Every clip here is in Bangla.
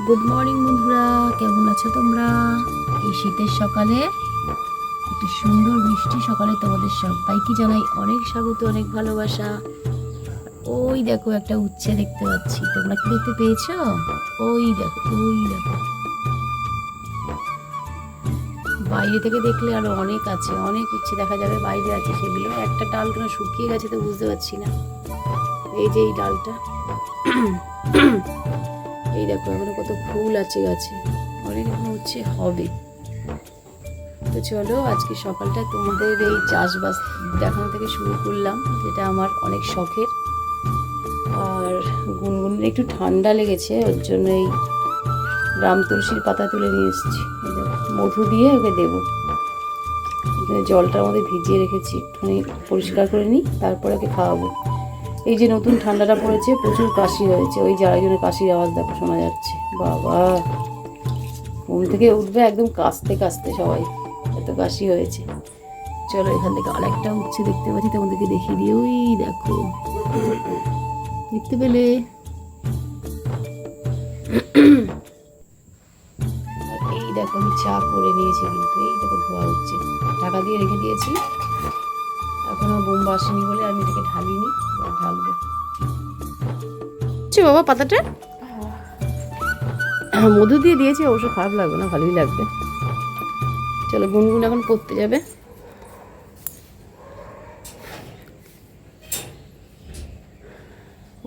গুড মর্নিং বন্ধুরা, কেমন আছো তোমরা? এই শীতের সকালে একটি সুন্দর মিষ্টি সকালে তোমাদের সবাইকে জানাই অনেক স্বাগত, অনেক ভালোবাসা। ওই দেখো একটা উচ্ছে দেখতে পাচ্ছি, তোমরা কি দেখতে পেয়েছো? ওই দেখো, ওই দেখো, বাইরে থেকে দেখলে আরো অনেক আছে, অনেক উচ্ছে দেখা যাবে, বাইরে আছে সেগুলো। একটা ডাল কেন শুকিয়ে গেছে তো বুঝতে পারছি না। এই যে এই ডালটা, এই দেখো এখনো কত ফুল আছে গাছে, অনেক এখনো উচ্ছে হবে। তো চলো আজকে সকালটা তোমাদের এই চাষবাস দেখানো থেকে শুরু করলাম, যেটা আমার অনেক শখের। আর গুনগুনের একটু ঠান্ডা লেগেছে, ওর জন্য এই রাম তুলসীর পাতা তুলে নিয়ে এসেছি। মধু দিয়ে ওকে দেবো। এখানে জলটার মধ্যে ভিজিয়ে রেখেছি, একটুখানি পরিষ্কার করে নিই, তারপরে ওকে খাওয়াবো। এই যে নতুন ঠান্ডাটা পড়েছে, প্রচুর কাশি হয়েছে, ওই যে আরেকজনের কাশির আওয়াজ দেখো শোনা যাচ্ছে। বাবা, ঘুম থেকে উঠবে একদম কাশতে কাশতে সবাই, এত কাশি হয়েছে। চলো এখান থেকে আরেকটা উচ্ছে দেখতে পাচ্ছি, তোমাদেরকে দেখিয়ে দিই। ওই দেখো, দেখতে পেলে? আর এই দেখো আমি চা করে নিয়েছি, কিন্তু এই দেখো ধোয়া উচ্ছে ঢাকা দিয়ে রেখে দিয়েছি। এখনো বোম আসেনি বলে আমি এটাকে ঢালিনি, ঢালবো। বাবা পাতাটা মধু দিয়ে দিয়েছি, অবশ্য খারাপ লাগবে না, ভালোই লাগবে। চলো গুনগুন এখন পড়তে যাবে।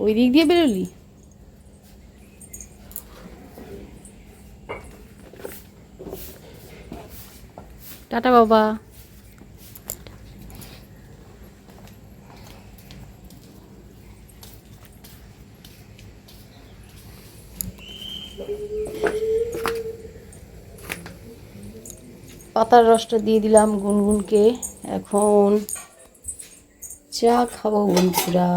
ওই দিক দিয়ে বেরোলি? টাটা বাবা। পাতার রসটা দিয়ে দিলাম গুনগুনকে, এখন চা খাবো বন্ধুরা।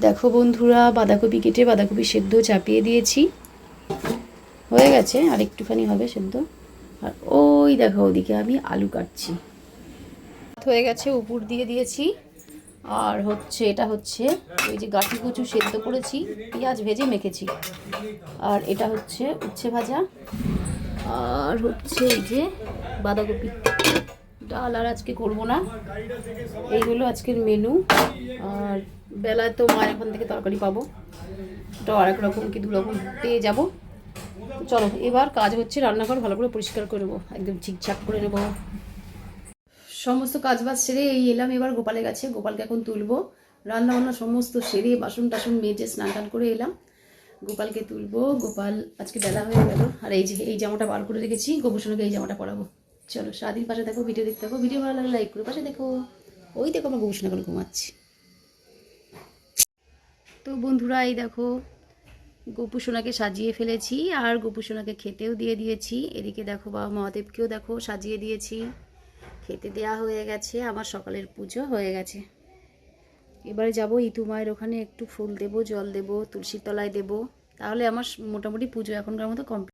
দেখো বন্ধুরা, বাঁধাকপি কেটে বাঁধাকপি সেদ্ধ চাপিয়ে দিয়েছি, হয়ে গেছে, আর একটুখানি হবে সেদ্ধ। আর ওই দেখো ওদিকে আমি আলু কাটছি, হয়ে গেছে, উপর দিয়ে দিয়েছি। আর হচ্ছে এটা হচ্ছে ওই যে গাঠি কচু সেদ্ধ করেছি, পেঁয়াজ ভেজে মেখেছি। আর এটা হচ্ছে উচ্ছে ভাজা, আর হচ্ছে এই যে বাঁধাকপি। ডাল আর আজকে করবো না, এই হলো আজকের মেনু। আর বেলায় তো মায়ের ওখান থেকে তরকারি পাবো, ওটাও আরেক রকম কি দু রকম পেয়ে যাবো। চলো এবার কাজ হচ্ছে, রান্নাঘর ভালো করে পরিষ্কার করে নেবো, একদম ঠিকঠাক করে নেবো। সমস্ত কাজবাজ সেরে এই এলাম এবার গোপালের কাছে, গোপালকে এখন তুলবো। রান্না বান্না সমস্ত সেরে বাসন টাসন মেজে স্নান টান করে এলাম, গোপালকে তুলবো। গোপাল আজকে বেলা হয়ে গেল। আর এই যে এই জামাটা বার করে রেখেছি, গোপুসোনাকে এই জামাটা পরাবো। চলো সারাদিন পাশে দেখো, ভিডিও দেখতে থাকো, ভিডিও ভালো লাগলে লাইক করে পাশে দেখো। ওই দেখো আমার গোপুসোনা এখন ঘুমাচ্ছি। তো বন্ধুরা এই দেখো গোপুসোনাকে সাজিয়ে ফেলেছি, আর গোপুসোনাকে খেতেও দিয়ে দিয়েছি। এদিকে দেখো বাবা মহাদেবকেও দেখো সাজিয়ে দিয়েছি, খেতে দেয়া হয়ে গেছে, আমার সকালের পুজো হয়ে গেছে। এবারে যাব ইতু মায়ের ওখানে, একটু ফুল দেবো, জল দেবো, তুলসীর তলায় দেবো, তাহলে আমার মোটামুটি পুজো এখনকার মতো কমপ্লিট।